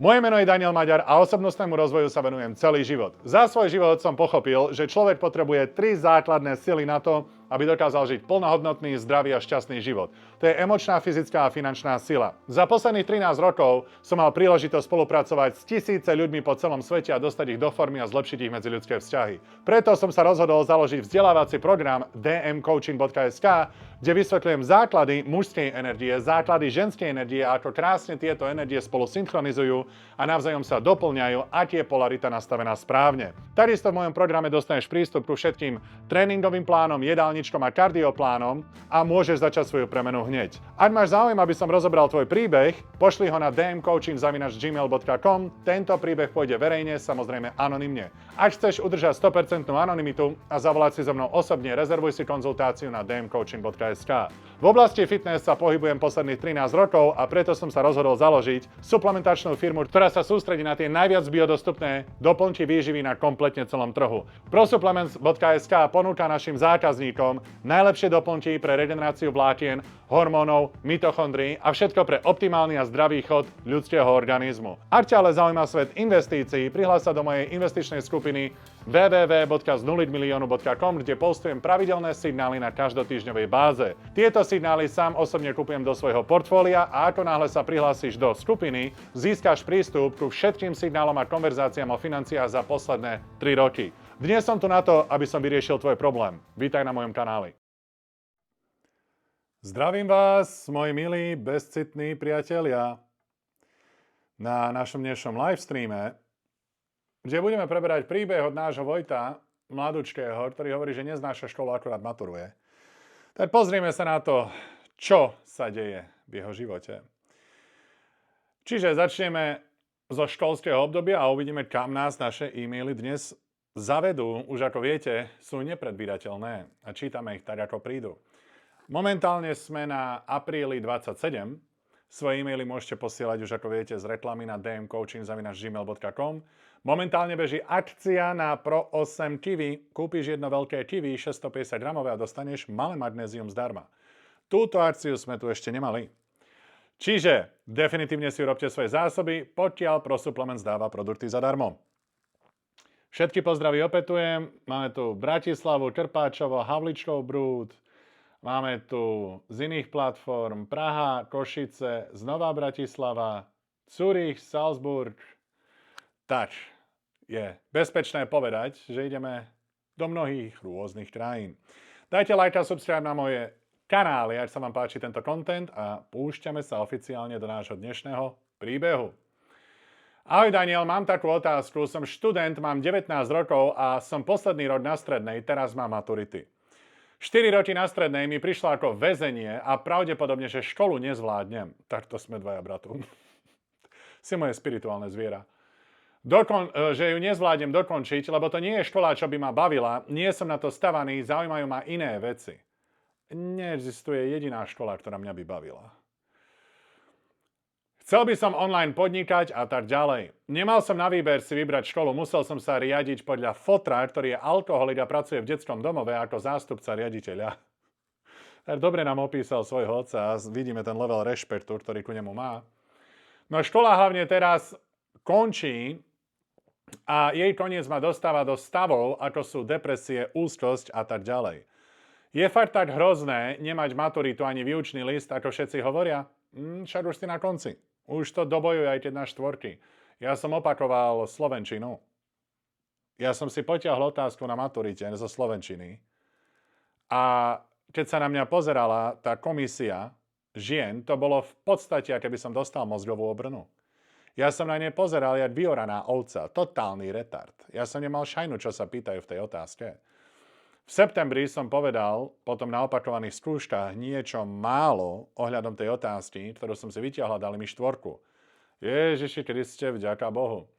Moje meno je Daniel Maďar a osobnostnému rozvoju sa venujem celý život. Za svoj život som pochopil, že človek potrebuje 3 základné sily na to, aby dokázal žiť plnohodnotný, zdravý a šťastný život. To je emočná, fyzická a finančná sila. Za posledných 13 rokov som mal príležitosť spolupracovať s tisíce ľuďmi po celom svete a dostať ich do formy a zlepšiť ich medziľudské vzťahy. Preto som sa rozhodol založiť vzdelávací program dmcoaching.sk, kde vysvetľujem základy mužskej energie, základy ženskej energie a ako krásne tieto energie spolu synchronizujú a navzájom sa doplňajú, a je polarita nastavená správne. Takisto v mojom programe dostaneš prístup ku všetkým tréningovým plánom, jedálničkom a kardioplánom a môžeš začať svoju premenu hneď. Ak máš záujem, aby som rozobral tvoj príbeh, pošli ho na dmcoaching@gmail.com. Tento príbeh pôjde verejne, samozrejme anonymne. Ak chceš udržať 100% anonymitu a zavolať si so mnou osobne, rezervuj si konzultáciu na dmcoaching.sk. V oblasti fitness sa pohybujem posledných 13 rokov a preto som sa rozhodol založiť suplementačnú firmu, ktorá sa sústredí na tie najviac biodostupné doplnky výživy na kompletne celom trhu. Prosupplements.sk ponúka našim zákazníkom najlepšie doplnky pre regeneráciu vlákien, hormónov, mitochondrií a všetko pre optimálny a zdravý chod ľudského organizmu. Ak ťa ale zaujíma svet investícií, prihlás sa do mojej investičnej skupiny www.znulitmilionu.com, kde postujem pravidelné signály na každotýždňovej báze. Tieto signály sám osobne kupujem do svojho portfólia a ako náhle sa prihlásiš do skupiny, získaš prístup ku všetkým signálom a konverzáciám o financiách za posledné 3 roky. Dnes som tu na to, aby som vyriešil tvoj problém. Vítaj na mojom kanáli. Zdravím vás, moji milí, bezcitní priatelia, na našom dnešnom livestreame, kde budeme preberať príbeh od nášho Vojta, mladučkého, ktorý hovorí, že neznáša školu, akurát maturuje. Tak pozrieme sa na to, čo sa deje v jeho živote. Čiže začneme zo školského obdobia a uvidíme, kam nás naše e-maily dnes zavedú. Už ako viete, sú nepredvídateľné a čítame ich tak, ako prídu. Momentálne sme na apríli 27. Svoje e-maily môžete posielať už, ako viete, z reklamy na dmcoaching@gmail.com. Momentálne beží akcia na Pro 8 kiwi. Kúpiš jedno veľké kiwi 650 gramové a dostaneš malé magnézium zdarma. Túto akciu sme tu ešte nemali. Čiže definitívne si urobte svoje zásoby, pokiaľ Prosupplements dáva produkty zadarmo. Všetky pozdravy opätujem. Máme tu Bratislavu, Krpáčovo, Havličkov Brúd. Máme tu z iných platform Praha, Košice, znova Bratislava, Zurich, Salzburg. Tak, je bezpečné povedať, že ideme do mnohých rôznych krajín. Dajte like a subscribe na moje kanály, ak sa vám páči tento content a púšťame sa oficiálne do nášho dnešného príbehu. Ahoj Daniel, mám takú otázku. Som študent, mám 19 rokov a som posledný rok na strednej, teraz mám maturity. 4 roky na strednej mi prišlo ako väzenie a pravdepodobne, že školu nezvládnem. Takto sme dvaja bratu. Si moje spirituálne zviera. Že ju nezvládnem dokončiť, lebo to nie je škola, čo by ma bavila. Nie som na to stavaný, zaujímajú ma iné veci. Neexistuje jediná škola, ktorá mňa by bavila. Chcel by som online podnikať a tak ďalej. Nemal som na výber si vybrať školu, musel som sa riadiť podľa fotra, ktorý je alkoholik a pracuje v detskom domove ako zástupca riaditeľa. Tak dobre nám opísal svojho otca a vidíme ten level rešpektu, ktorý ku nemu má. No škola hlavne teraz končí a jej koniec ma dostáva do stavov, ako sú depresie, úzkosť a tak ďalej. Je fakt tak hrozné nemať maturitu ani výučný list, ako všetci hovoria? Však už si na konci. Už to dobojuje aj keď na štvorky. Ja som opakoval slovenčinu. Ja som si potiahol otázku na maturite zo slovenčiny. A keď sa na mňa pozerala tá komisia žien, to bolo v podstate, ako keby som dostal mozgovú obrnu. Ja som na ne pozeral jak vyoraná ovca. Totálny retard. Ja som nemal šajnu, čo sa pýtajú v tej otázke. V septembri som povedal potom na opakovaných skúškach niečo málo ohľadom tej otázky, ktorú som si vytiahla, dali mi 4. Ježiši Kriste, vďaka Bohu.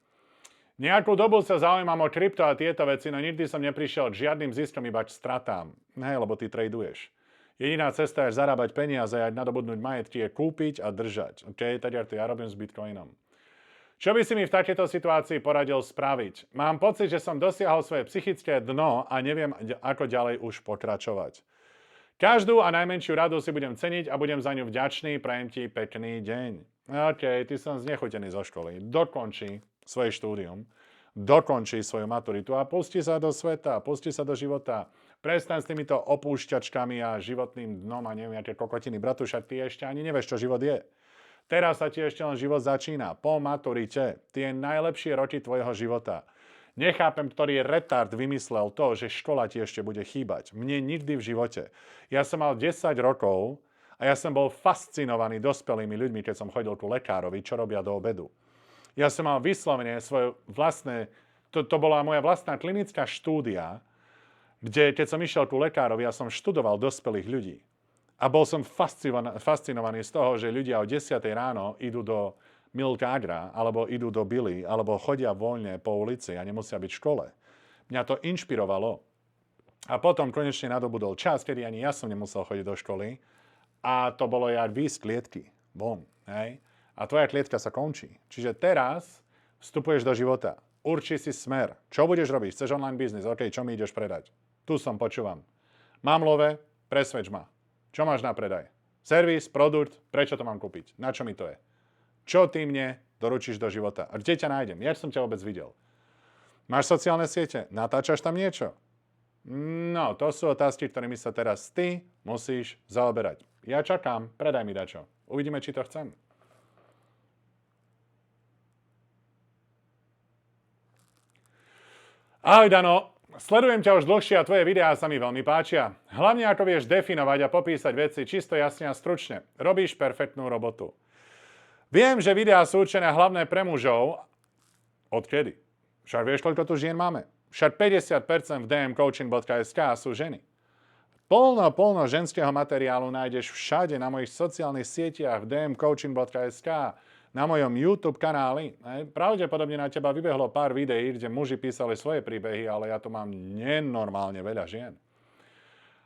Nejakú dobu sa zaujímam o krypto a tieto veci, no nikdy som neprišiel k žiadnym ziskom, iba k stratám. Hej, lebo ty traduješ. Jediná cesta je zarábať peniaze a nadobudnúť majetky je kúpiť a držať. OK, tak ja to ja robím s Bitcoinom. Čo by si mi v takejto situácii poradil spraviť? Mám pocit, že som dosiahol svoje psychické dno a neviem, ako ďalej už pokračovať. Každú a najmenšiu radu si budem ceniť a budem za ňu vďačný. Prajem ti pekný deň. OK, ty som znechutený zo školy. Dokončí svoje štúdium, dokončí svoju maturitu a pustí sa do sveta, pustí sa do života. Prestaň s týmito opúšťačkami a životným dnom a neviem, aké kokotiny. Bratušak, ty ešte ani nevieš, čo život je. Teraz sa ti ešte len život začína. Po maturite. Tie najlepšie roky tvojho života. Nechápem, ktorý retard vymyslel to, že škola ti ešte bude chýbať. Mne nikdy v živote. Ja som mal 10 rokov a ja som bol fascinovaný dospelými ľuďmi, keď som chodil ku lekárovi, čo robia do obedu. Ja som mal vyslovene svoje vlastné, to bola moja vlastná klinická štúdia, kde keď som išiel ku lekárovi, ja som študoval dospelých ľudí. A bol som fascinovaný z toho, že ľudia o 10 ráno idú do Milk Agra, alebo idú do Billy, alebo chodia voľne po ulici a nemusia byť v škole. Mňa to inšpirovalo. A potom konečne nadobudol čas, kedy ani ja som nemusel chodiť do školy. A to bolo jak výjsť z klietky. Bum. Hej? A tvoja klietka sa končí. Čiže teraz vstupuješ do života. Urči si smer. Čo budeš robiť? Chceš online biznis? OK, čo mi ideš predať? Tu som, počúvam. Mám love, presvedč ma. Čo máš na predaj? Servis, produkt, prečo to mám kúpiť? Na čo mi to je? Čo ty mne doručíš do života? A kde ťa nájdem? Ja som ťa vôbec videl. Máš sociálne siete? Natáčaš tam niečo? No, to sú otázky, ktorými sa teraz ty musíš zaoberať. Ja čakám, predaj mi dačo. Uvidíme, či to chcem. Ahoj, Dano. Sledujem ťa už dlhšie a tvoje videá sa mi veľmi páčia. Hlavne ako vieš definovať a popísať veci čisto jasne a stručne. Robíš perfektnú robotu. Viem, že videá sú určené hlavne pre mužov. Odkedy? Však vieš, koľko tu žien máme? Však 50% v dmcoaching.sk sú ženy. Plno ženského materiálu nájdeš všade na mojich sociálnych sieťach v dmcoaching.sk, na mojom YouTube kanáli. Pravdepodobne na teba vybehlo pár videí, kde muži písali svoje príbehy, ale ja tu mám nenormálne veľa žien.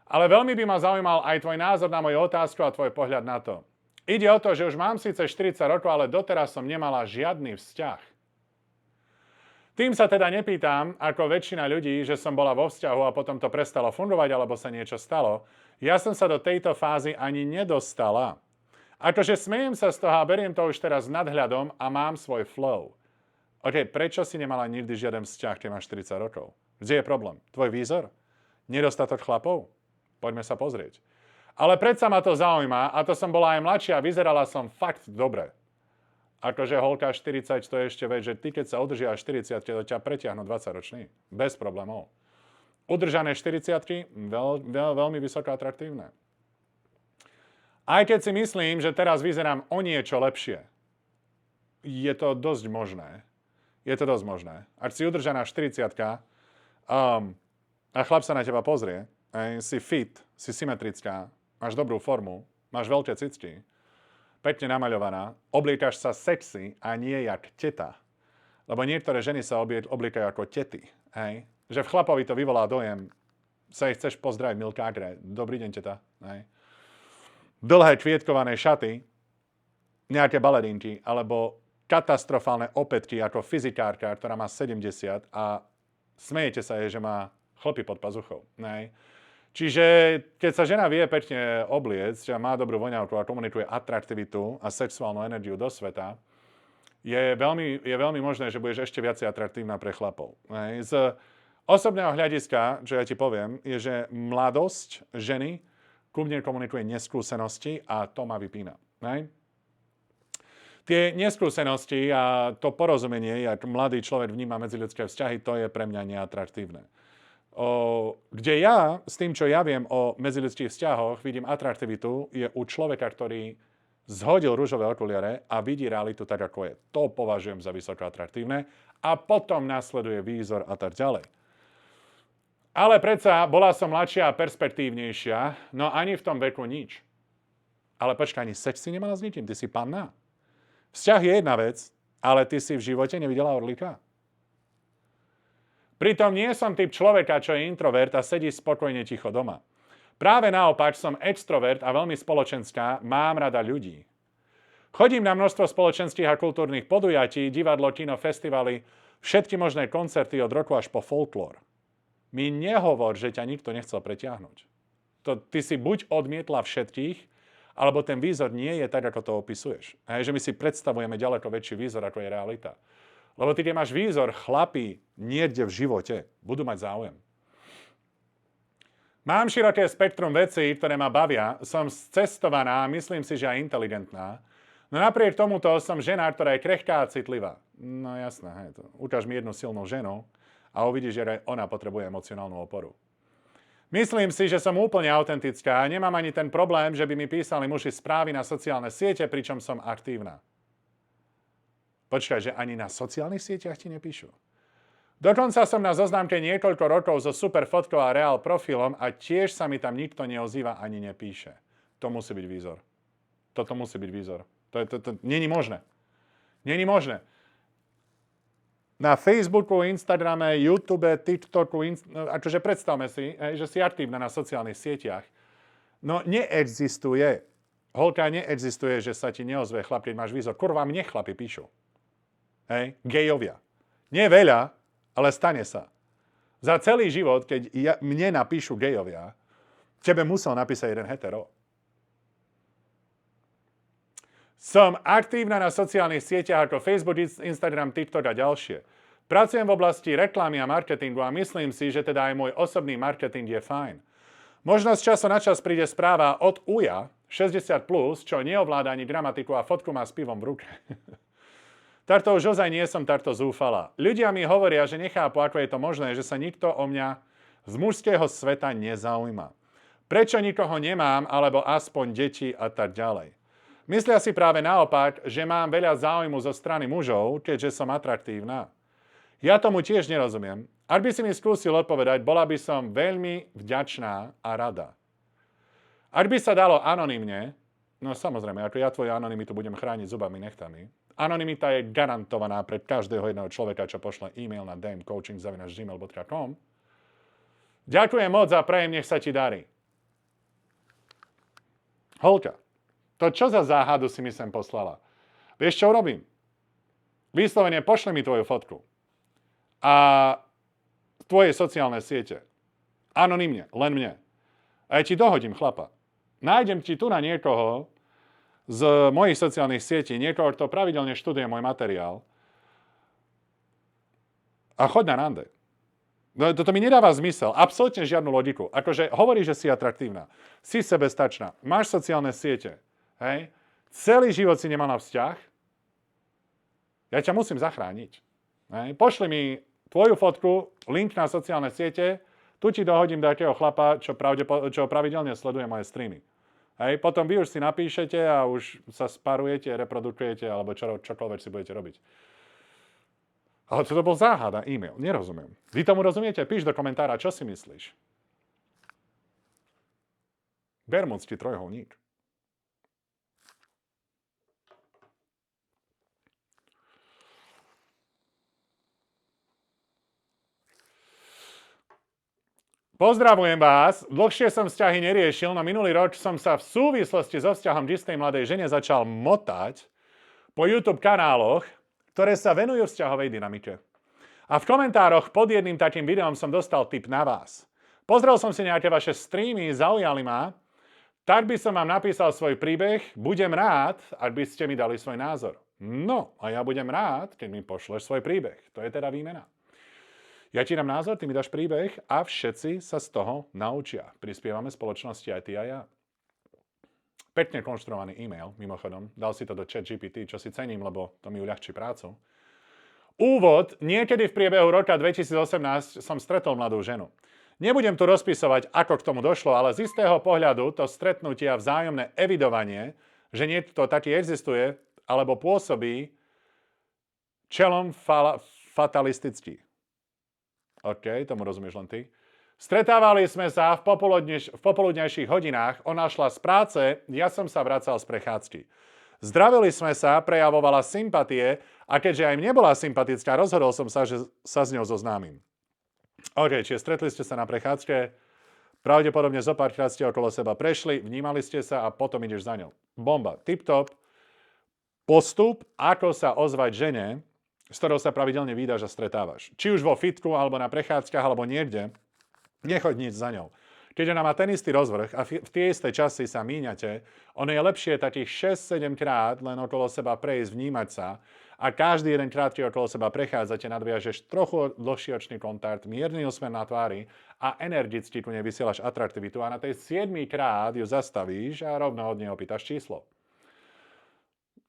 Ale veľmi by ma zaujímal aj tvoj názor na moju otázku a tvoj pohľad na to. Ide o to, že už mám síce 40 rokov, ale doteraz som nemala žiadny vzťah. Tým sa teda nepýtam, ako väčšina ľudí, že som bola vo vzťahu a potom to prestalo fungovať, alebo sa niečo stalo. Ja som sa do tejto fázy ani nedostala. Akože smejem sa z toho a beriem to už teraz s nadhľadom a mám svoj flow. OK, prečo si nemala nikdy žiaden vzťah, keď máš 40 rokov? Kde je problém? Tvoj výzor? Nedostatok chlapov? Poďme sa pozrieť. Ale predsa ma to zaujíma a to som bola aj mladšia a vyzerala som fakt dobre. Akože holka 40, to je ešte vec, že ty keď sa udržia 40, to ťa pretiahnu 20-ročný. Bez problémov. Udržané 40-ky, veľmi vysoko atraktívne. Aj keď si myslím, že teraz vyzerám o niečo lepšie, je to dosť možné. Ak si udržaná 40-ka a chlap sa na teba pozrie, si fit, si symetrická, máš dobrú formu, máš veľké cicky, pekne namaľovaná, oblíkaš sa sexy a nie jak teta. Lebo niektoré ženy sa oblíkajú ako tety. Hej? Že v chlapovi to vyvolá dojem, sa ich chceš pozdraviť, milkákre, dobrý deň, teta. Hej? Dlhé kvietkované šaty, nejaké balerinky, alebo katastrofálne opätky ako fyzikárka, ktorá má 70 a smejete sa jej, že má chlpy pod pazuchou. Hej? Čiže keď sa žena vie pekne obliecť a má dobrú voňavku a komunikuje atraktivitu a sexuálnu energiu do sveta, je veľmi možné, že budeš ešte viacej atraktívna pre chlapov. Hej? Z osobného hľadiska, čo ja ti poviem, je, že mladosť ženy ku mne komunikuje neskúsenosti a to ma vypína. Hej? Tie neskúsenosti a to porozumenie, jak mladý človek vníma medziľudské vzťahy, to je pre mňa neatraktívne. Kde ja, s tým, čo ja viem o medziľudských vzťahoch, vidím atraktivitu, je u človeka, ktorý zhodil ružové okuliare a vidí realitu tak, ako je. To považujem za vysoko atraktívne a potom nasleduje výzor a tak ďalej. Ale predsa bola som mladšia a perspektívnejšia, no ani v tom veku nič. Ale počkaj, ani sex si nemala s nikým, ty si panna. Vzťah je jedna vec, ale ty si v živote nevidela orlíka. Pritom nie som typ človeka, čo je introvert a sedí spokojne ticho doma. Práve naopak som extrovert a veľmi spoločenská, mám rada ľudí. Chodím na množstvo spoločenských a kultúrnych podujatí, divadlo, kino, festivaly, všetky možné koncerty od roku až po folklór. Mi nehovor, že ťa nikto nechcel pretiahnuť. Ty si buď odmietla všetkých, Alebo ten výzor nie je tak, ako to opisuješ. Hej, že my si predstavujeme ďaleko väčší výzor, ako je realita. Lebo ty, keď máš výzor, chlapi niekde v živote budú mať záujem. Mám široké spektrum vecí, ktoré ma bavia, som cestovaná, myslím si, že aj inteligentná. No napriek tomuto som žena, ktorá je krehká a citlivá. No jasné, hej, to. Ukáž mi jednu silnú ženu a uvidíš, že aj ona potrebuje emocionálnu oporu. Myslím si, že som úplne autentická a nemám ani ten problém, že by mi písali muži správy na sociálne siete, pričom som aktívna. Počkaj, že ani na sociálnych sieťach ti nepíšu. Dokonca som na zoznamke niekoľko rokov so super fotkou a reál profilom a tiež sa mi tam nikto neozýva ani nepíše. To musí byť výzor. Toto musí byť výzor. To není možné. Není možné. Na Facebooku, Instagrame, YouTube, TikToku, akože predstavme si, že si aktívna na sociálnych sieťach. No neexistuje, holka, neexistuje, že sa ti neozve chlap, keď máš výzor. Kurva, mne chlapi píšu. Hej, gejovia. Nie veľa, ale stane sa. Za celý život, keď mne napíšu gejovia, tebe musel napísať jeden hetero. Som aktívna na sociálnych sieťach ako Facebook, Instagram, TikTok a ďalšie. Pracujem v oblasti reklamy a marketingu a myslím si, že teda aj môj osobný marketing je fajn. Možno z času na čas príde správa od Uja, 60+, čo neovláda ani gramatiku a fotku má s pivom v ruke. Takto už ozaj nie som takto zúfala. Ľudia mi hovoria, že nechápu, ako je to možné, že sa nikto o mňa z mužského sveta nezaujíma. Prečo nikoho nemám, alebo aspoň deti a tak ďalej. Myslia si práve naopak, že mám veľa záujmu zo strany mužov, keďže som atraktívna. Ja tomu tiež nerozumiem. Ak by si mi skúsil odpovedať, bola by som veľmi vďačná a rada. Ak by sa dalo anonymne, no samozrejme, ako ja tvoju anonymitu budem chrániť zubami nechtami, anonymita je garantovaná pre každého jedného človeka, čo pošle e-mail na dmcoaching@gmail.com. Ďakujem moc a prajem, nech sa ti darí. Holka, to čo za záhadu si mi sem poslala? Vieš, čo urobím? Vyslovene pošli mi tvoju fotku. A tvoje sociálne siete. Anonymne, len mne. A ja ti dohodím chlapa. Nájdem ti tu na niekoho z mojich sociálnych sietí, niekoho, kto pravidelne študuje môj materiál a choď na rande. Toto mi nedáva zmysel. Absolútne žiadnu logiku. Akože hovorí, že si atraktívna. Si sebestačná. Máš sociálne siete. Hej? Celý život si nemala vzťah. Ja ťa musím zachrániť. Hej? Pošli mi tvoju fotku, link na sociálne siete, tu ti dohodím do akého chlapa, čo pravidelne sleduje moje streamy. Hej? Potom vy už si napíšete a už sa sparujete, reprodukujete, alebo čokoľvek si budete robiť. Ale to bol záhada, e-mail. Nerozumiem. Vy tomu rozumiete? Píš do komentára, čo si myslíš. Bermudský trojholník. Pozdravujem vás. Dlhšie som vzťahy neriešil, no minulý rok som sa v súvislosti so vzťahom k istej mladej žene začal motať po YouTube kanáloch, ktoré sa venujú vzťahovej dynamike. A v komentároch pod jedným takým videom som dostal tip na vás. Pozrel som si nejaké vaše streamy, zaujali ma, tak by som vám napísal svoj príbeh, budem rád, ak by ste mi dali svoj názor. No, a ja budem rád, keď mi pošleš svoj príbeh. To je teda výmena. Ja ti dám názor, ty mi dáš príbeh a všetci sa z toho naučia. Prispievame spoločnosti aj ty a ja. Pekne konštruovaný e-mail, mimochodom. Dal si to do ChatGPT, čo si cením, lebo to mi uľahčí prácu. Úvod. Niekedy v priebehu roka 2018 som stretol mladú ženu. Nebudem tu rozpisovať, ako k tomu došlo, ale z istého pohľadu to stretnutie a vzájomné evidovanie, že niekto taký existuje, alebo pôsobí čelom fatalistický. OK, tomu rozumieš len ty. Stretávali sme sa v popoludnejších hodinách, ona šla z práce, ja som sa vracal z prechádzky. Zdravili sme sa, prejavovala sympatie a keďže aj mne bola sympatická, rozhodol som sa, že sa s ňou zoznámim. OK, čiže stretli ste sa na prechádzke, pravdepodobne zo párkrát ste okolo seba prešli, vnímali ste sa a potom ideš za ňou. Bomba, tip-top. Postup, ako sa ozvať žene, s ktorou sa pravidelne vídaš a stretávaš. Či už vo fitku, alebo na prechádzkach, alebo niekde, nechoď nič za ňou. Keď ona má ten istý rozvrh a v tie isté časy sa míňate, ono je lepšie takých 6-7 krát len okolo seba prejsť, vnímať sa a každý jeden krát, keď okolo seba prechádzate, nadviažeš trochu dlhší očný kontakt, mierny úsmev na tvári a energicky tu nevysielaš atraktivitu a na tej 7 krát ju zastavíš a rovno od nej opýtaš číslo.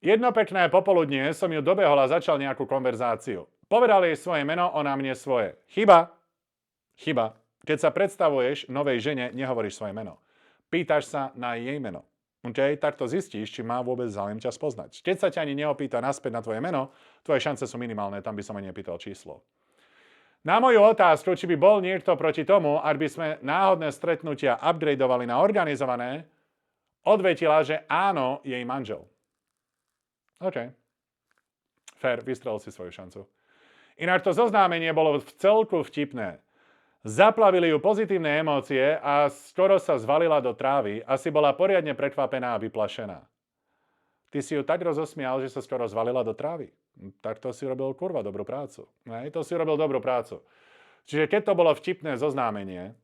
Jedno pekné popoludnie som ju dobehol a začal nejakú konverzáciu. Povedal jej svoje meno, ona mne svoje. Chyba. Keď sa predstavuješ novej žene, nehovoríš svoje meno. Pýtaš sa na jej meno. OK? Takto zistíš, či má vôbec záujem ťa spoznať. Keď sa ťa ani neopýta naspäť na tvoje meno, tvoje šance sú minimálne, tam by som ani nepýtal číslo. Na moju otázku, či by bol niekto proti tomu, ak by sme náhodné stretnutia upgradeovali na organizované, odvetila, že áno, jej manžel. OK. Fair, vystrelil si svoju šancu. Inak to zoznámenie bolo v celku vtipné. Zaplavili ju pozitívne emócie a skoro sa zvalila do trávy. Asi bola poriadne prekvapená a vyplašená. Ty si ju tak rozosmial, že sa skoro zvalila do trávy. Tak to si robil kurva dobrú prácu. To si robil dobrú prácu. Čiže keď to bolo vtipné zoznámenie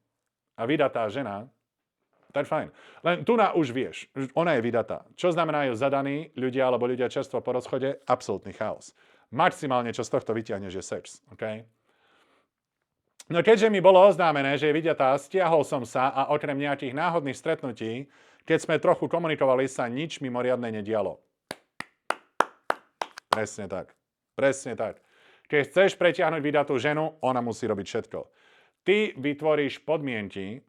a vydatá žena, tak fajn. Len tu už vieš, ona je vydatá. Čo znamenajú zadaní ľudia alebo ľudia čerstvo po rozchode? Absolútny chaos. Maximálne, čo z tohto vyťahneš, je sex. Okay? No keďže mi bolo oznámené, že je vydatá, stiahol som sa a okrem nejakých náhodných stretnutí, keď sme trochu komunikovali, sa nič mimoriadne nedialo. Presne tak. Keď chceš pretiahnuť vydatú ženu, ona musí robiť všetko. Ty vytvoríš podmienky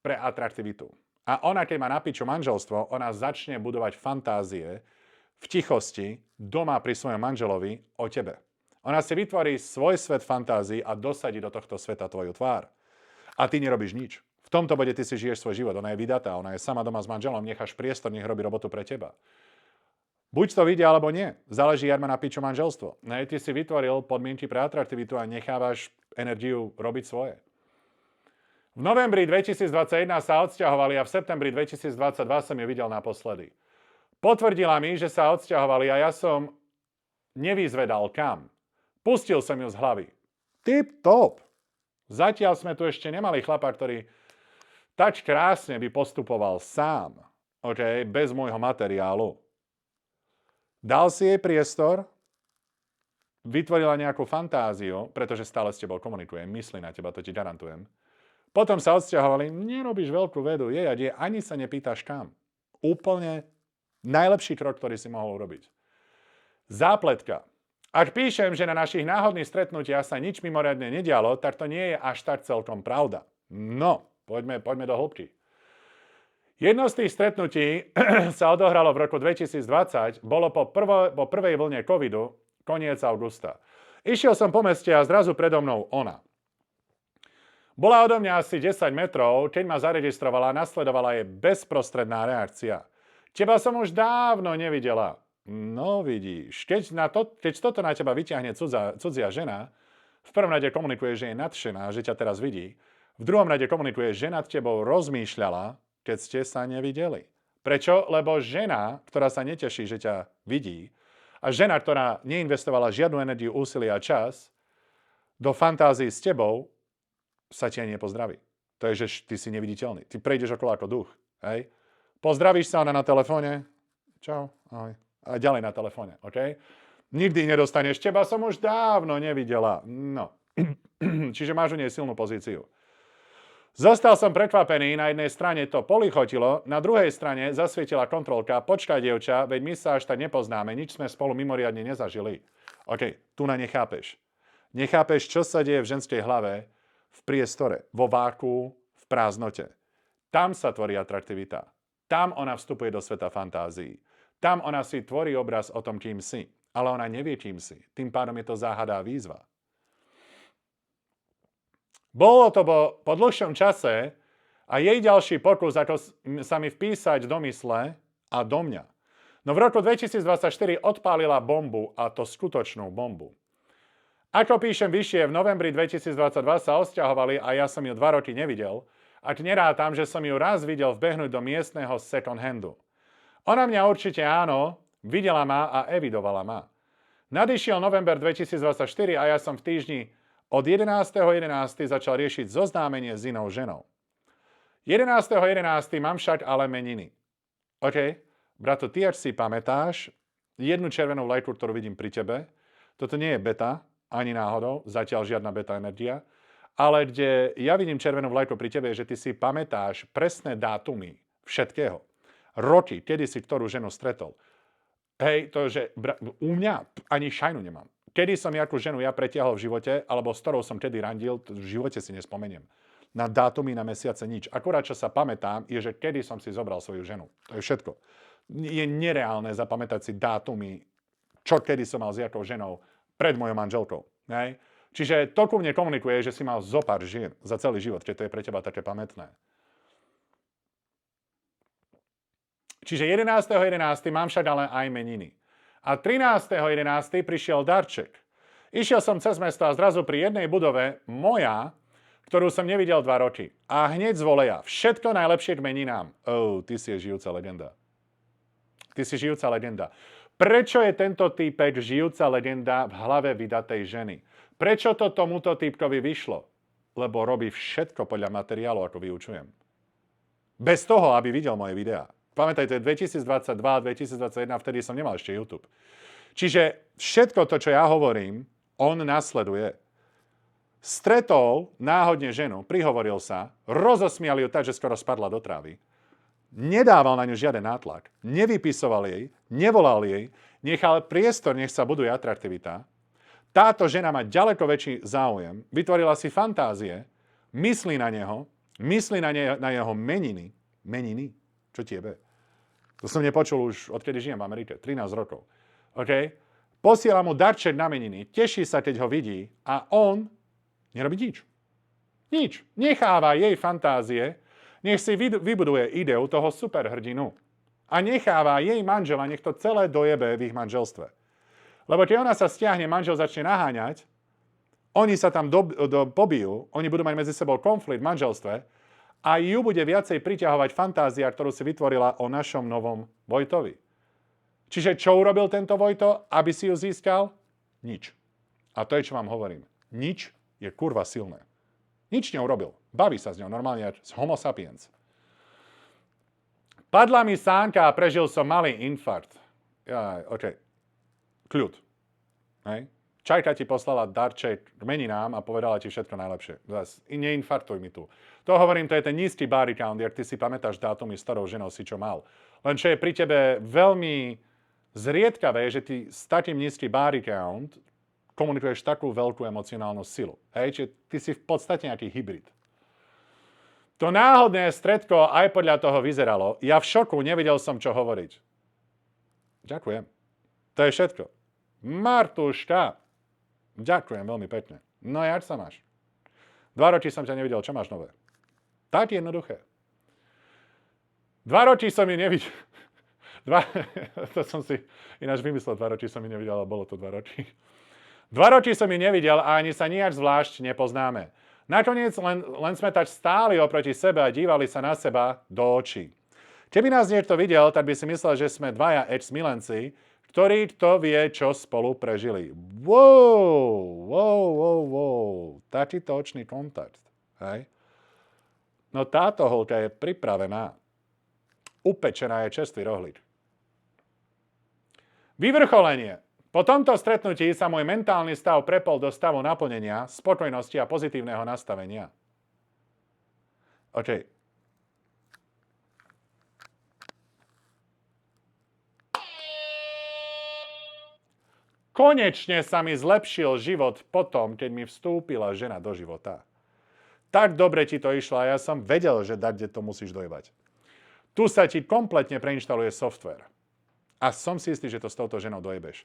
pre atraktivitu. A ona, keď má na piču manželstvo, ona začne budovať fantázie v tichosti doma pri svojom manželovi o tebe. Ona si vytvorí svoj svet fantázií a dosadí do tohto sveta tvoju tvár. A ty nerobíš nič. V tomto bode ty si žiješ svoj život. Ona je vydatá, ona je sama doma s manželom, necháš priestor, nech robí robotu pre teba. Buď to vidia, alebo nie. Záleží, jak má na piču manželstvo. Ty si vytvoril podmienky pre atraktivitu a nechávaš energiu robiť svoje. V novembri 2021 sa odsťahovali a v septembri 2022 som ju videl naposledy. Potvrdila mi, že sa odsťahovali a ja som nevyzvedal kam. Pustil som ju z hlavy. Tip top. Zatiaľ sme tu ešte nemali chlapa, ktorý tak krásne by postupoval sám. OK, bez môjho materiálu. Dal si jej priestor, vytvorila nejakú fantáziu, pretože stále s tebou komunikuje, myslí na teba, to ti garantujem. Potom sa odsťahovali, nerobíš veľkú vedu, ani sa nepýtaš kam. Úplne najlepší krok, ktorý si mohol urobiť. Zápletka. Ak píšem, že na našich náhodných stretnutiach sa nič mimoriadne nedialo, tak to nie je až tak celkom pravda. No, poďme do hĺbky. Jedno z tých stretnutí sa odohralo v roku 2020, bolo po prvej vlne covidu, koniec augusta. Išiel som po meste a zrazu predo mnou ona. Bola odo mňa asi 10 metrov, keď ma zaregistrovala, nasledovala jej bezprostredná reakcia. Teba som už dávno nevidela. No vidíš, keď toto na teba vyťahne cudzia žena, v prvom rade komunikuje, že je nadšená, že ťa teraz vidí. V druhom rade komunikuje, že nad tebou rozmýšľala, keď ste sa nevideli. Prečo? Lebo žena, ktorá sa neteší, že ťa vidí, a žena, ktorá neinvestovala žiadnu energiu, úsilie a čas do fantázií s tebou, sa ti ani nepozdraví. To je, že ty si neviditeľný. Ty prejdeš okolo ako duch. Hej? Pozdravíš sa, ona na telefóne. Čau, ahoj. A ďalej na telefóne, OK? Nikdy nedostaneš, teba som už dávno nevidela. No. Čiže máš u nej silnú pozíciu. Zostal som prekvapený, na jednej strane to polichotilo, na druhej strane zasvietila kontrolka, počkaj dievča, veď my sa až tak nepoznáme, nič sme spolu mimoriadne nezažili. OK, tu na nechápeš. Nechápeš, čo sa deje v ženskej hlave, v priestore, vo váku, v prázdnote. Tam sa tvorí atraktivita. Tam ona vstupuje do sveta fantázií. Tam ona si tvorí obraz o tom, kým si. Ale ona nevie, kým si. Tým pádom je to záhada a výzva. Bolo to po dlhšom čase a jej ďalší pokus, ako sa mi vpísať do mysle a do mňa. No v roku 2024 odpálila bombu, a to skutočnú bombu. Ako píšem vyššie, v novembri 2022 sa odsťahovali a ja som ju 2 roky nevidel, ak nerátam, že som ju raz videl vbehnúť do miestneho second handu. Ona mňa určite áno, videla ma a evidovala ma. Nadišiel november 2024 a ja som v týždni od 11.11. začal riešiť zoznámenie s inou ženou. 11.11. mám však ale meniny. OK? Brato, ty až si pamätáš jednu červenú vlajku, ktorú vidím pri tebe. Toto nie je beta, ani náhodou, zatiaľ žiadna beta energia. Ale kde ja vidím červenú vlajku pri tebe, že ty si pamätáš presné dátumy všetkého. Roky, kedy si ktorú ženu stretol. Hej, to, že u mňa ani šajnu nemám. Kedy som jakú ženu ja pretiahol v živote, alebo s ktorou som kedy randil, v živote si nespomeniem. Na dátumy, na mesiace, nič. Akurát, čo sa pamätám, je, že kedy som si zobral svoju ženu. To je všetko. Je nereálne zapamätať si dátumy, čo kedy som mal s jakou ženou pred mojou manželkou. Hej? Čiže to ku mne komunikuje, že si mal zopár žien za celý život, že to je pre teba také pamätné. Čiže 11.11. mám však ale aj meniny. A 13.11. prišiel darček. Išiel som cez mesto a zrazu pri jednej budove, moja, ktorú som nevidel 2 roky. A hneď z voleja. Všetko najlepšie k meninám. Ty si žijúca legenda. Ty si žijúca legenda. Prečo je tento týpek žijúca legenda v hlave vydatej ženy? Prečo to tomuto týpkovi vyšlo? Lebo robí všetko podľa materiálu, ako vyučujem. Bez toho, aby videl moje videá. Pamätaj, to je 2022, 2021, vtedy som nemal ešte YouTube. Čiže všetko to, čo ja hovorím, on nasleduje. Stretol náhodne ženu, prihovoril sa, rozosmial ju tak, že skoro spadla do trávy. Nedával na ňu žiaden nátlak, nevypisoval jej, nevolal jej, nechal priestor, nech sa buduje atraktivita. Táto žena má ďaleko väčší záujem, vytvorila si fantázie, myslí na neho, myslí na jeho meniny. Meniny? Čo tiebe? To som nepočul už, odkedy žijem v Amerike, 13 rokov. OK? Posiela mu darček na meniny, teší sa, keď ho vidí a on nerobí nič. Nič. Necháva jej fantázie, nech si vybuduje ideu toho superhrdinu. A necháva jej manžela, nech to celé dojebe v ich manželstve. Lebo keď ona sa stiahne, manžel začne naháňať, oni sa tam pobijú, oni budú mať medzi sebou konflikt v manželstve a ju bude viacej priťahovať fantázia, ktorú si vytvorila o našom novom Vojtovi. Čiže čo urobil tento Vojto, aby si ju získal? Nič. A to je, čo vám hovorím. Nič je kurva silné. Nič neurobil. Baví sa s ňou normálne z homo sapiens. Padla mi sánka a prežil som malý infarkt. OK. Kľud. Hej. Čajka ti poslala darček k meninám a povedala ti všetko najlepšie. Neinfarktuj mi tu. To hovorím, to je ten nízky body count, jak ty si pamätáš dátumy, s ktorou ženou si čo mal. Len čo je pri tebe veľmi zriedkavé, že ty s takým nízky body count komunikuješ takú veľkú emocionálnu silu. Hej? Čiže ty si v podstate nejaký hybrid. To náhodné stredko aj podľa toho vyzeralo. Ja v šoku, nevedel som, čo hovoriť. Ďakujem. To je všetko. Martuška. Ďakujem veľmi pekne. No jak sa máš? 2 roky som ťa nevidel, čo máš nové? Tak jednoduché. 2 roky som ju nevidel. To som si ináč vymyslel, 2 roky som ju nevidel, ale bolo to 2 roky. 2 roky som ju nevidel a ani sa nijak zvlášť nepoznáme. Nakoniec len sme tak stáli oproti sebe a dívali sa na seba do očí. Keby nás niekto videl, tak by si myslel, že sme dvaja ex-milenci, ktorí kto vie, čo spolu prežili. Wow. Takýto očný kontakt. Hej? No táto holka je pripravená. Upečená je čerstvý rohlík. Vyvrcholenie. Po tomto stretnutí sa môj mentálny stav prepol do stavu naplnenia, spokojnosti a pozitívneho nastavenia. OK. Konečne sa mi zlepšil život potom, keď mi vstúpila žena do života. Tak dobre ti to išlo a ja som vedel, že kde to musíš dojebať. Tu sa ti kompletne preinštaluje software. A som si istý, že to s touto ženou dojebeš.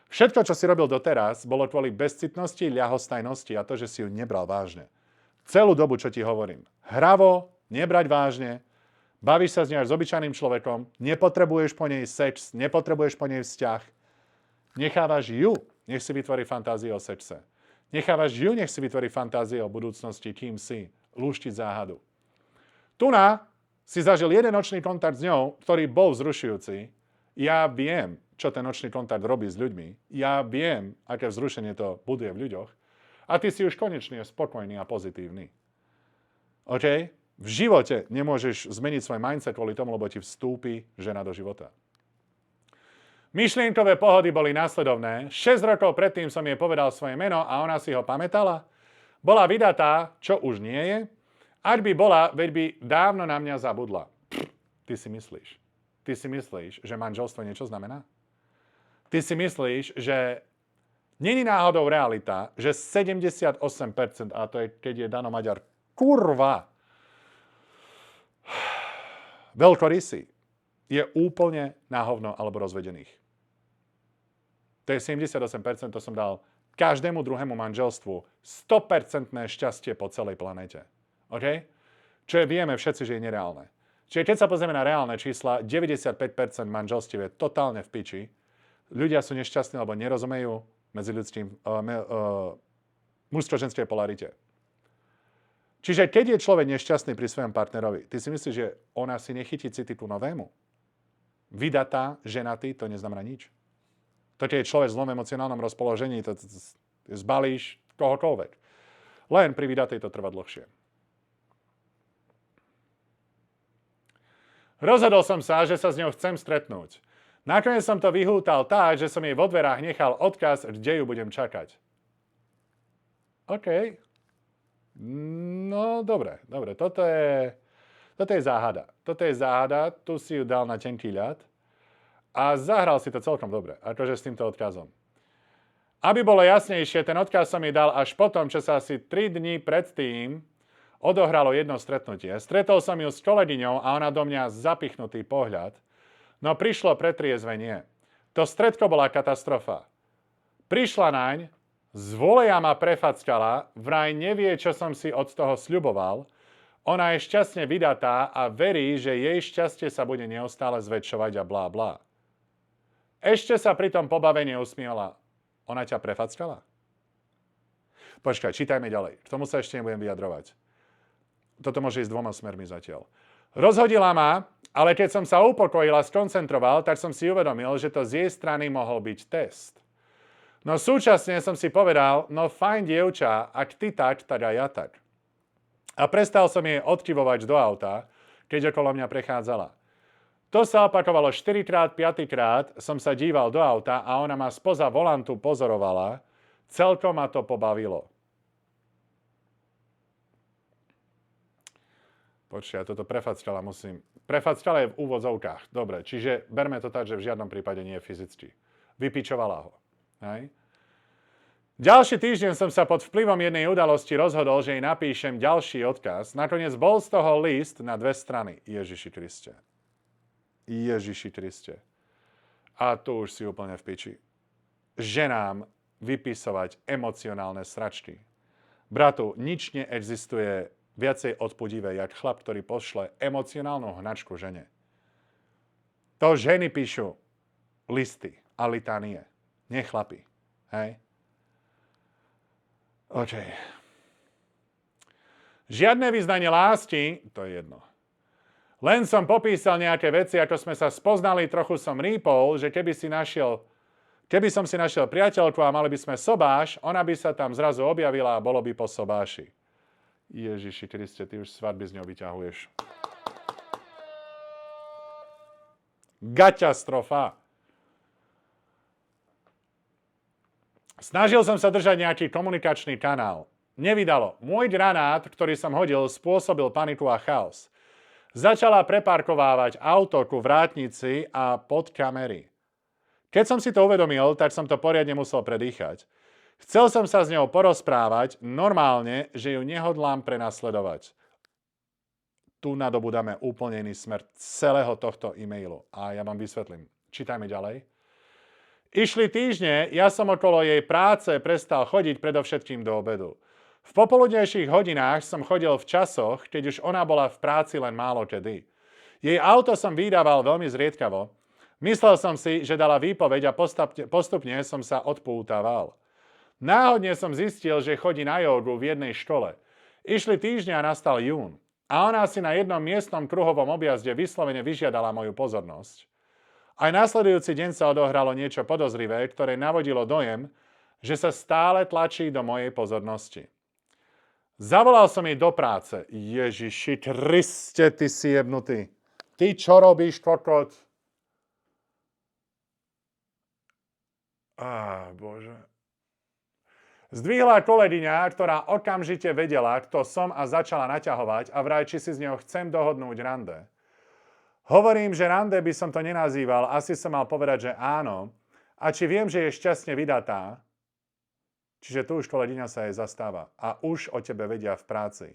Všetko, čo si robil doteraz, bolo kvôli bezcitnosti, ľahostajnosti a to, že si ju nebral vážne. Celú dobu, čo ti hovorím. Hravo, nebrať vážne, bavíš sa s ňou s obyčajným človekom, nepotrebuješ po nej sex, nepotrebuješ po nej vzťah. Nechávaš ju, nech si vytvorí fantáziu o sexe. Nechávaš ju, nech si vytvorí fantáziu o budúcnosti, kým si, lúštiť záhadu. Tuna si zažil jeden nočný kontakt s ňou, ktorý bol vzrušujúci. Ja viem, čo ten nočný kontakt robí s ľuďmi. Ja viem, aké vzrušenie to buduje v ľuďoch. A ty si už konečne spokojný a pozitívny. OK? V živote nemôžeš zmeniť svoj mindset kvôli tomu, lebo ti vstúpi žena do života. Myšlienkové pohody boli následovné. 6 rokov predtým som jej povedal svoje meno a ona si ho pamätala. Bola vydatá, čo už nie je. Ak by bola, veď by dávno na mňa zabudla. Ty si myslíš? Ty si myslíš, že manželstvo niečo znamená? Ty si myslíš, že není náhodou realita, že 78%, a to je, keď je Dano Maďar, kurva, veľkorysý, je úplne na hovno alebo rozvedených. To je 78%, to som dal každému druhému manželstvu 100% šťastie po celej planete. OK? Čo vieme všetci, že je nereálne. Čiže keď sa pozrieme na reálne čísla, 95% manželstiev je totálne v piči. Ľudia sú nešťastní, alebo nerozumejú medziľudským mužsko-ženskej polarite. Čiže keď je človek nešťastný pri svojom partnerovi, ty si myslíš, že ona si nechytí city ku novému? Vydatá, ženatý, to neznamená nič. To keď je človek v zlom emocionálnom rozpoložení, to zbalíš kohokoľvek. Len pri vydatej to trvá dlhšie. Rozhodol som sa, že sa s ňou chcem stretnúť. Nakoniec som to vyhútal tak, že som jej vo dverách nechal odkaz, kde ju budem čakať. OK. No, dobre. Toto je záhada. Toto je záhada, tu si ju dal na tenký ľad a zahral si to celkom dobre, akože s týmto odkazom. Aby bolo jasnejšie, ten odkaz som jej dal až potom, čo sa asi 3 dní predtým odohralo jedno stretnutie. Stretol som ju s kolegyňou a ona do mňa zapichnutý pohľad, no prišlo pretriezvenie. To stretko bola katastrofa. Prišla naň, z voleja ma prefackala, vraj nevie, čo som si od toho sľuboval. Ona je šťastne vydatá a verí, že jej šťastie sa bude neustále zväčšovať a blá blá. Ešte sa pri tom pobavenie usmiala. Ona ťa prefackala? Počkaj, čítajme ďalej. K tomu sa ešte nebudem vyjadrovať. Toto môže ísť 2 smermi zatiaľ. Rozhodila ma, ale keď som sa upokojil a skoncentroval, tak som si uvedomil, že to z jej strany mohol byť test. No súčasne som si povedal, no fajn dievča, ak ty tak aj ja tak. A prestal som jej odkyvovať do auta, keď okolo mňa prechádzala. To sa opakovalo 4-krát, 5-krát, som sa díval do auta a ona ma spoza volantu pozorovala. Celkom ma to pobavilo. Počkaj, ja toto prefackala musím. Prefackala je v úvodzovkách. Dobre, čiže berme to tak, že v žiadnom prípade nie je fyzicky. Vypičovala ho. Hej? Ďalší týždeň som sa pod vplyvom jednej udalosti rozhodol, že jej napíšem ďalší odkaz. Nakoniec bol z toho list na 2 strany. Ježiši Kriste. Ježiši Kriste. A tu už si úplne v piči. Ženám vypisovať emocionálne sračky. Bratu, nič neexistuje viacej odpudivé, jak chlap, ktorý pošle emocionálnu hnačku žene. To ženy píšu listy a litanie. Nie chlapi. Hej? OK. Žiadne vyznanie lásky, to je jedno. Len som popísal nejaké veci, ako sme sa spoznali, trochu som rýpol, že keby som si našiel priateľku a mali by sme sobáš, ona by sa tam zrazu objavila a bolo by po sobáši. Ježiši Kriste, ty už svadby z ňou vyťahuješ. Gaťastrofa. Snažil som sa držať nejaký komunikačný kanál. Nevydalo. Môj granát, ktorý som hodil, spôsobil paniku a chaos. Začala preparkovávať auto ku vrátnici a pod kamery. Keď som si to uvedomil, tak som to poriadne musel predýchať. Chcel som sa s ňou porozprávať normálne, že ju nehodlám prenasledovať. Tu nadobudáme úplne iný smer celého tohto e-mailu. A ja vám vysvetlím. Čítajme ďalej. Išli týždne, ja som okolo jej práce prestal chodiť predovšetkým do obedu. V popoludnejších hodinách som chodil v časoch, keď už ona bola v práci len málo kedy. Jej auto som vydával veľmi zriedkavo. Myslel som si, že dala výpoveď a postupne som sa odpútaval. Náhodne som zistil, že chodí na jógu v jednej škole. Išli týždňa a nastal jún. A ona si na jednom miestnom kruhovom objazde vyslovene vyžiadala moju pozornosť. Aj nasledujúci deň sa odohralo niečo podozrivé, ktoré navodilo dojem, že sa stále tlačí do mojej pozornosti. Zavolal som jej do práce. Ježiši Kriste, ty si jebnutý. Ty čo robíš, kokot? Bože. Zdvihla kolegyňa, ktorá okamžite vedela, kto som a začala naťahovať a vraj, či si z neho chcem dohodnúť rande. Hovorím, že rande by som to nenazýval, asi som mal povedať, že áno. A či viem, že je šťastne vydatá, čiže tu už kolegyňa sa jej zastáva a už o tebe vedia v práci.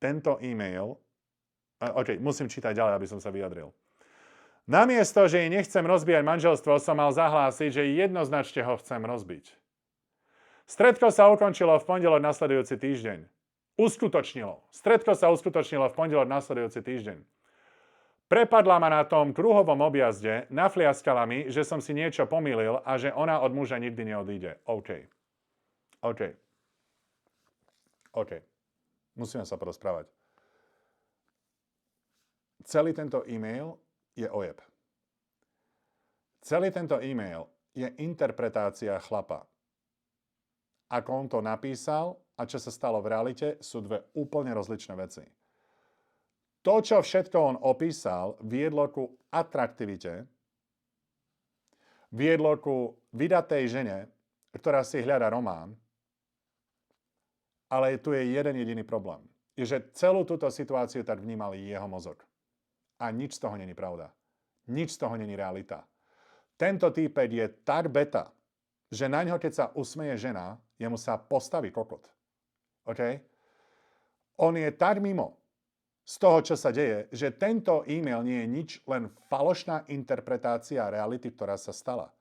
Tento e-mail, musím čítať ďalej, aby som sa vyjadril. Namiesto, že jej nechcem rozbíjať manželstvo, som mal zahlásiť, že jednoznačne ho chcem rozbiť. Stretko sa ukončilo v pondelok nasledujúci týždeň. Stretko sa uskutočnilo v pondelok nasledujúci týždeň. Prepadla ma na tom kruhovom objazde, nafliaskala mi, že som si niečo pomýlil a že ona od muža nikdy neodíde. OK. Musíme sa porozprávať. Celý tento e-mail je ojeb. Celý tento e-mail je interpretácia chlapa. Ako on to napísal a čo sa stalo v realite, sú dve úplne rozličné veci. To, čo všetko on opísal, viedlo ku atraktivite, viedlo ku vydatej žene, ktorá si hľadá román, ale tu je jeden jediný problém. Je, že celú túto situáciu tak vnímal jeho mozog. A nič z toho není pravda. Nič z toho není realita. Tento týpek je tak beta, že na ňo, keď sa usmeje žena, jemu sa postaví kokot. OK? On je tak mimo z toho, čo sa deje, že tento e-mail nie je nič, len falošná interpretácia reality, ktorá sa stala.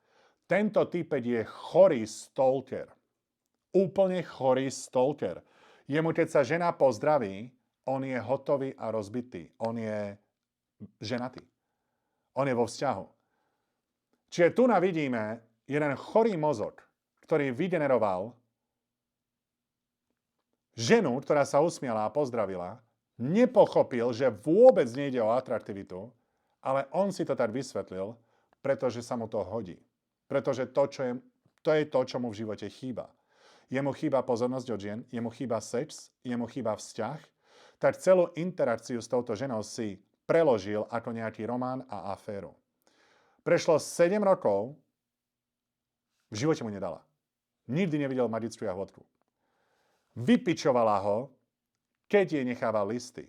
Tento týpek je chorý stalker. Úplne chorý stalker. Jemu, keď sa žena pozdraví, on je hotový a rozbitý. On je ženatý. On je vo vzťahu. Čiže tu vidíme jeden chorý mozog, ktorý vygeneroval ženu, ktorá sa usmiala a pozdravila, nepochopil, že vôbec nejde o atraktivitu, ale on si to tak vysvetlil, pretože sa mu to hodí. Pretože to je to, čo mu v živote chýba. Jemu chýba pozornosť od žien, jemu chýba sex, jemu chýba vzťah, tak celú interakciu s touto ženou si preložil ako nejaký román a aféru. Prešlo 7 rokov, v živote mu nedala. Nikdy nevidel magickú jahôdku. Vypičovala ho, keď jej nechával listy.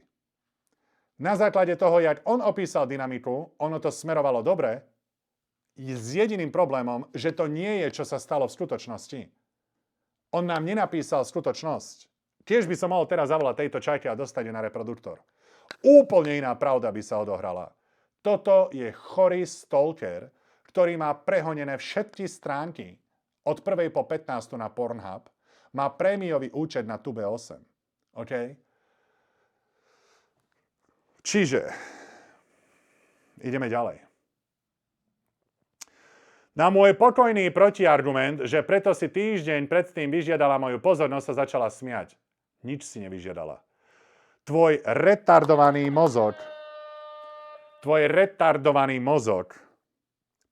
Na základe toho, jak on opísal dynamiku, ono to smerovalo dobre, s jediným problémom, že to nie je, čo sa stalo v skutočnosti. On nám nenapísal skutočnosť. Tiež by som mohol teraz zavolať tejto čajke a dostať ju na reproduktor. Úplne iná pravda by sa odohrala. Toto je chorý stalker, ktorý má prehonené všetky stránky od 1. po 15. na Pornhub, má prémiový účet na Tube 8. OK? Čiže, ideme ďalej. Na môj pokojný protiargument, že preto si týždeň predtým vyžiadala moju pozornosť, sa začala smiať. Nič si nevyžiadala. Tvoj retardovaný mozog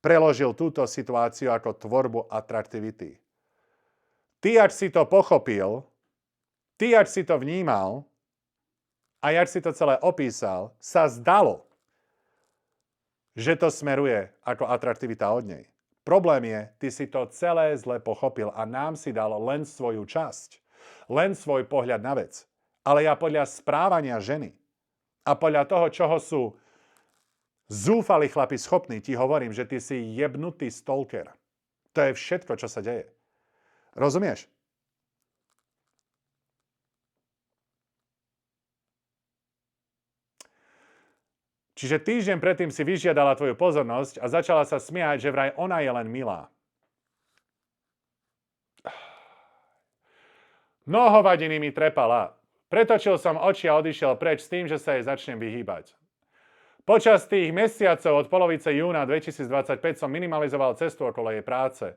preložil túto situáciu ako tvorbu atraktivity. Ty, ak si to pochopil, ty, ak si to vnímal a ak si to celé opísal, sa zdalo, že to smeruje ako atraktivita od nej. Problém je, ty si to celé zle pochopil a nám si dal len svoju časť, len svoj pohľad na vec. Ale ja podľa správania ženy a podľa toho, čoho sú zúfali chlapi schopní, ti hovorím, že ty si jebnutý stalker. To je všetko, čo sa deje. Rozumieš? Čiže týždeň predtým si vyžiadala tvoju pozornosť a začala sa smiať, že vraj ona je len milá. Mnoho vadiny mi trepala. Pretočil som oči a odišiel preč s tým, že sa jej začnem vyhýbať. Počas tých mesiacov od polovice júna 2025 som minimalizoval cestu okolo jej práce.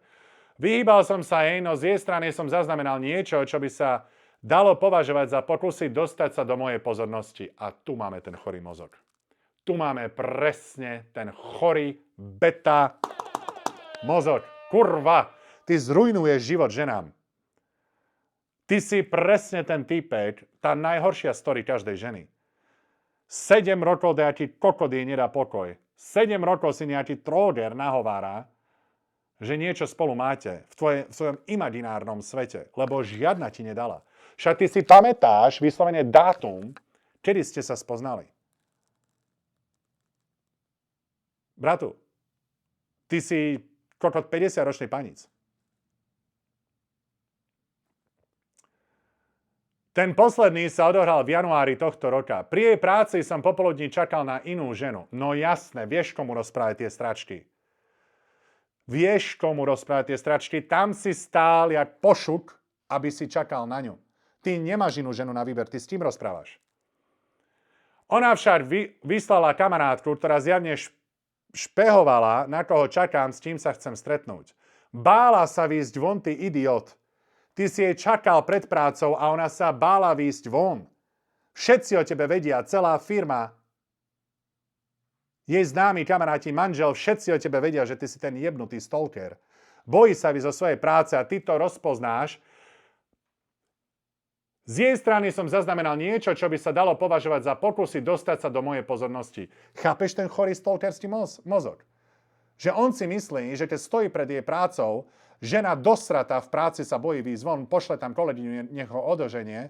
Vyhýbal som sa jej, no z jej strany som zaznamenal niečo, čo by sa dalo považovať za pokusy dostať sa do mojej pozornosti. A tu máme ten chorý mozog. Tu máme presne ten chorý beta mozog. Kurva, ty zrujnuješ život ženám. Ty si presne ten týpek, tá najhoršia story každej ženy. 7 rokov nejaký kokodý nedá pokoj. 7 rokov si nejaký tróger nahovára, že niečo spolu máte v svojom imaginárnom svete, lebo žiadna ti nedala. Však ty si pamätáš vyslovene dátum, kedy ste sa spoznali. Bratu, ty si kokot 50-ročný paníc. Ten posledný sa odohral v januári tohto roka. Pri jej práci som popoludní čakal na inú ženu. No jasné, vieš, komu rozprávať tie stračky. Vieš, komu rozprávať tie stračky. Tam si stál jak pošuk, aby si čakal na ňu. Ty nemáš inú ženu na výber, ty s tým rozprávaš. Ona však vyslala kamarátku, ktorá zjavne špehovala, na koho čakám, s kým sa chcem stretnúť. Bála sa výjsť von, ty idiot. Ty si jej čakal pred prácou a ona sa bála výjsť von. Všetci o tebe vedia, celá firma, jej známi kamaráti, manžel, všetci o tebe vedia, že ty si ten jebnutý stalker. Bojí sa výjsť zo svojej práce a ty to rozpoznáš. Z jej strany som zaznamenal niečo, čo by sa dalo považovať za pokusy dostať sa do mojej pozornosti. Chápeš ten chorý stalkerský mozog? Že on si myslí, že keď stojí pred jej prácou, žena dosratá v práci sa bojí výjsť von, pošle tam kolegyňu, nech ho odoženie,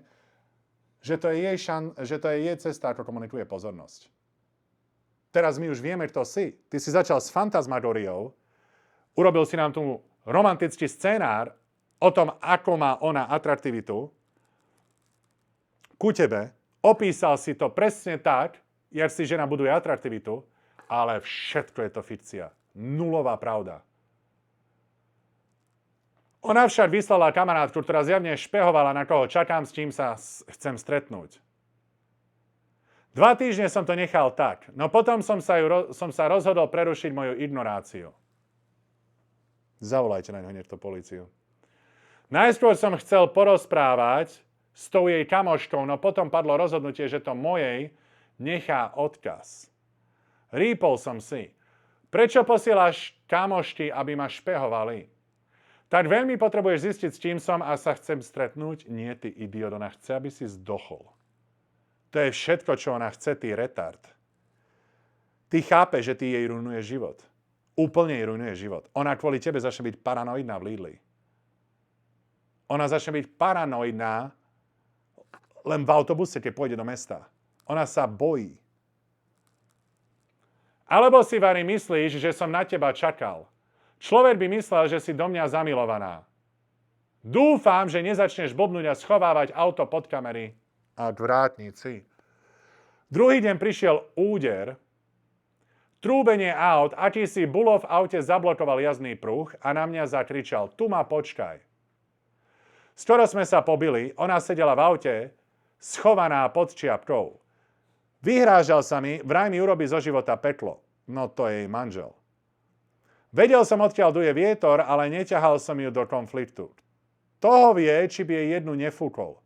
že to je jej cesta, ako komunikuje pozornosť. Teraz my už vieme, kto si. Ty si začal s fantasmagóriou, urobil si nám tu romantický scénár o tom, ako má ona atraktivitu ku tebe, opísal si to presne tak, jak si žena buduje atraktivitu, ale všetko je to fikcia. Nulová pravda. Ona však vyslala kamarátku, ktorá zjavne špehovala, na koho čakám, s kým sa chcem stretnúť. 2 týždne som to nechal tak, no potom som sa rozhodol prerušiť moju ignoráciu. Zavolajte na ňo hneď to políciu. Najskôr som chcel porozprávať s tou jej kamoškou, no potom padlo rozhodnutie, že to mojej nechá odkaz. Rýpol som si. Prečo posielaš kamošky, aby ma špehovali? Tak veľmi potrebuješ zistiť, s kým som a sa chcem stretnúť? Nie, ty idiot, ona chce, aby si zdochol. To je všetko, čo ona chce, ty retard. Ty chápeš, že ty jej ruinuješ život. Úplne jej ruinuješ život. Ona kvôli tebe začne byť paranoidná v Lidli. Ona začne byť paranoidná len v autobuse, keď pôjde do mesta. Ona sa bojí. Alebo si, Vary, myslíš, že som na teba čakal. Človek by myslel, že si do mňa zamilovaná. Dúfam, že nezačneš blbnúť a schovávať auto pod kamery a vrátnici. Druhý deň prišiel úder, trúbenie aut, akýsi bulo v aute zablokoval jazdný pruh a na mňa zakričal: tu ma počkaj. Skoro sme sa pobili, ona sedela v aute, schovaná pod čiapkou. Vyhrážal sa mi, vraj mi urobí zo života peklo. No to je jej manžel. Vedel som, odkiaľ duje vietor, ale neťahal som ju do konfliktu. Toho vie, či by jej jednu nefúkol.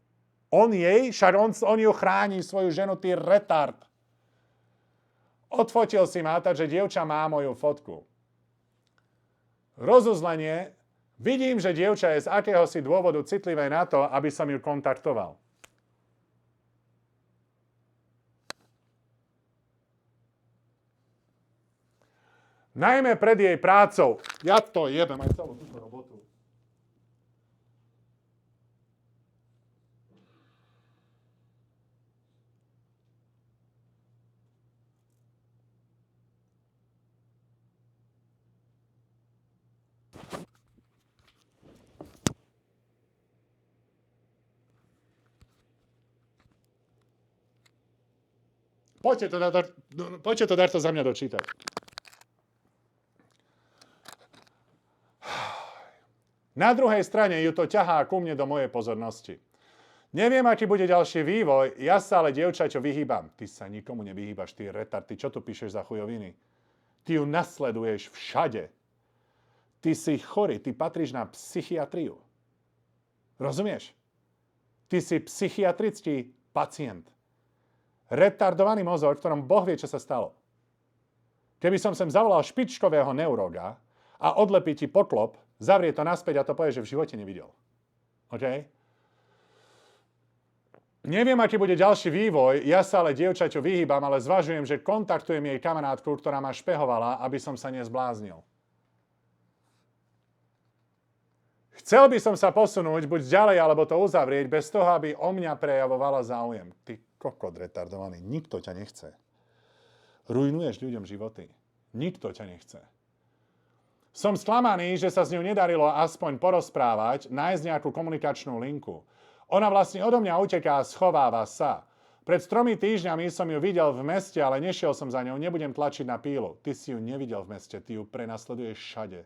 On jej, však on ju chráni, svoju ženu, ty retard. Odfotil si ma, takže dievča má moju fotku. Rozuzlenie, vidím, že dievča je z akéhosi dôvodu citlivé na to, aby som ju kontaktoval. Najmä pred jej prácou. Ja to jebem aj celú túto robotu. Poďte to dať to za mňa dočítať. Na druhej strane ju to ťahá ku mne do mojej pozornosti. Neviem, aký bude ďalší vývoj, ja sa ale dievčaťo vyhýbam. Ty sa nikomu nevyhýbaš, ty retard, ty čo tu píšeš za chujoviny? Ty ju nasleduješ všade. Ty si chorý, ty patríš na psychiatriu. Rozumieš? Ty si psychiatrický pacient. Retardovaný mozog, v ktorom Boh vie, čo sa stalo. Keby som sem zavolal špičkového neuróga a odlepí ti poklop, zavrie to naspäť a to povie, že v živote nevidel. OK? Neviem, aký bude ďalší vývoj, ja sa ale dievčaťu vyhýbam, ale zvažujem, že kontaktujem jej kamarátku, ktorá ma špehovala, aby som sa nezbláznil. Chcel by som sa posunúť buď ďalej, alebo to uzavrieť, bez toho, aby o mňa prejavovala záujem. Ty kokot retardovaný, nikto ťa nechce. Rujnuješ ľuďom životy. Nikto ťa nechce. Som sklamaný, že sa s ňou nedarilo aspoň porozprávať, nájsť nejakú komunikačnú linku. Ona vlastne odo mňa uteká a schováva sa. Pred 3 týždňami som ju videl v meste, ale nešiel som za ňou, nebudem tlačiť na pílu. Ty si ju nevidel v meste, ty ju prenasleduješ všade.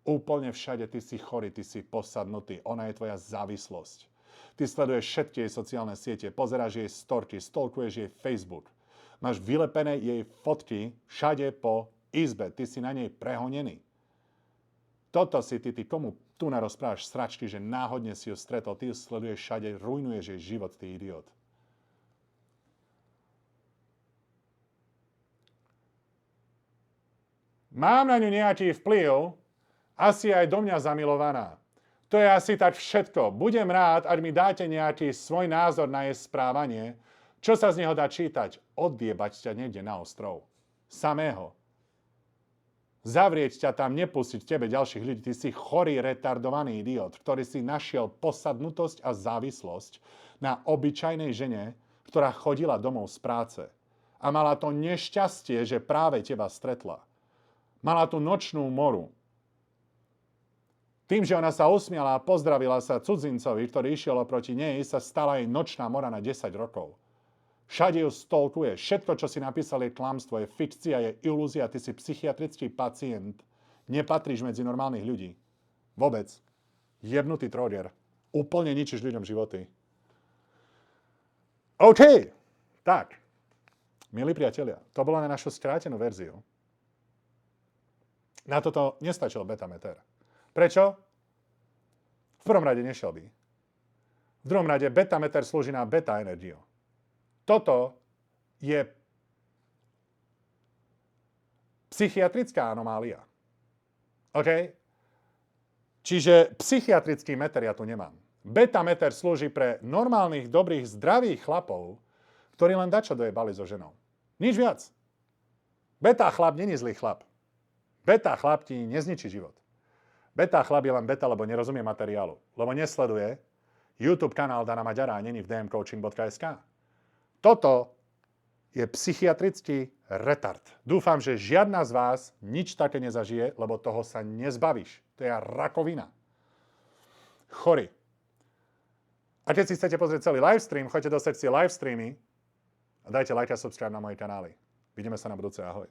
Úplne všade, ty si chorý, ty si posadnutý, ona je tvoja závislosť. Ty sleduješ všetky jej sociálne siete, pozeráš jej storky, stalkuješ jej Facebook. Máš vylepené jej fotky všade po izbe, ty si na nej prehonený. Toto si ty komu tu narozprávaš sračky, že náhodne si ju stretol, ty ju sleduješ všade, rujnuješ jej život, ty idiot. Mám na ňu nejaký vplyv, asi aj do mňa zamilovaná. To je asi tak všetko. Budem rád, ak mi dáte nejaký svoj názor na jej správanie, čo sa z neho dá čítať. Odjebať ťa niekde na ostrov. Samého. Zavrieť ťa tam, nepustiť tebe ďalších ľudí. Ty si chorý, retardovaný idiot, ktorý si našiel posadnutosť a závislosť na obyčajnej žene, ktorá chodila domov z práce. A mala to nešťastie, že práve teba stretla. Mala tú nočnú moru. Tým, že ona sa usmiala a pozdravila sa cudzincovi, ktorý išiel oproti nej, sa stala jej nočná mora na 10 rokov. Všade ju stalkuje. Všetko, čo si napísal, je klamstvo, je fikcia, je ilúzia. Ty si psychiatrický pacient. Nepatríš medzi normálnych ľudí. Vôbec. Jebnutý trodier. Úplne ničíš ľuďom životy. OK. Tak. Milí priatelia, to bolo na našu skrátenú verziu. Na toto nestačil betameter. Prečo? V prvom rade nešiel by. V druhom rade betameter slúži na beta energiu. Toto je psychiatrická anomália. OK? Čiže psychiatrický meter ja tu nemám. Betameter slúži pre normálnych, dobrých, zdravých chlapov, ktorí len dačo dojebali so ženou. Nič viac. Beta chlap není zlý chlap. Beta chlap ti nezničí život. Beta chlap je len beta, lebo nerozumie materiálu. Lebo nesleduje YouTube kanál Dana Maďara a není v dmcoaching.sk. Toto je psychiatrický retard. Dúfam, že žiadna z vás nič také nezažije, lebo toho sa nezbavíš. To je rakovina. Chorý. A keď si chcete pozrieť celý livestream, choďte do sekcie livestreamy a dajte like a subscribe na moje kanály. Vidíme sa na budúce. Ahoj.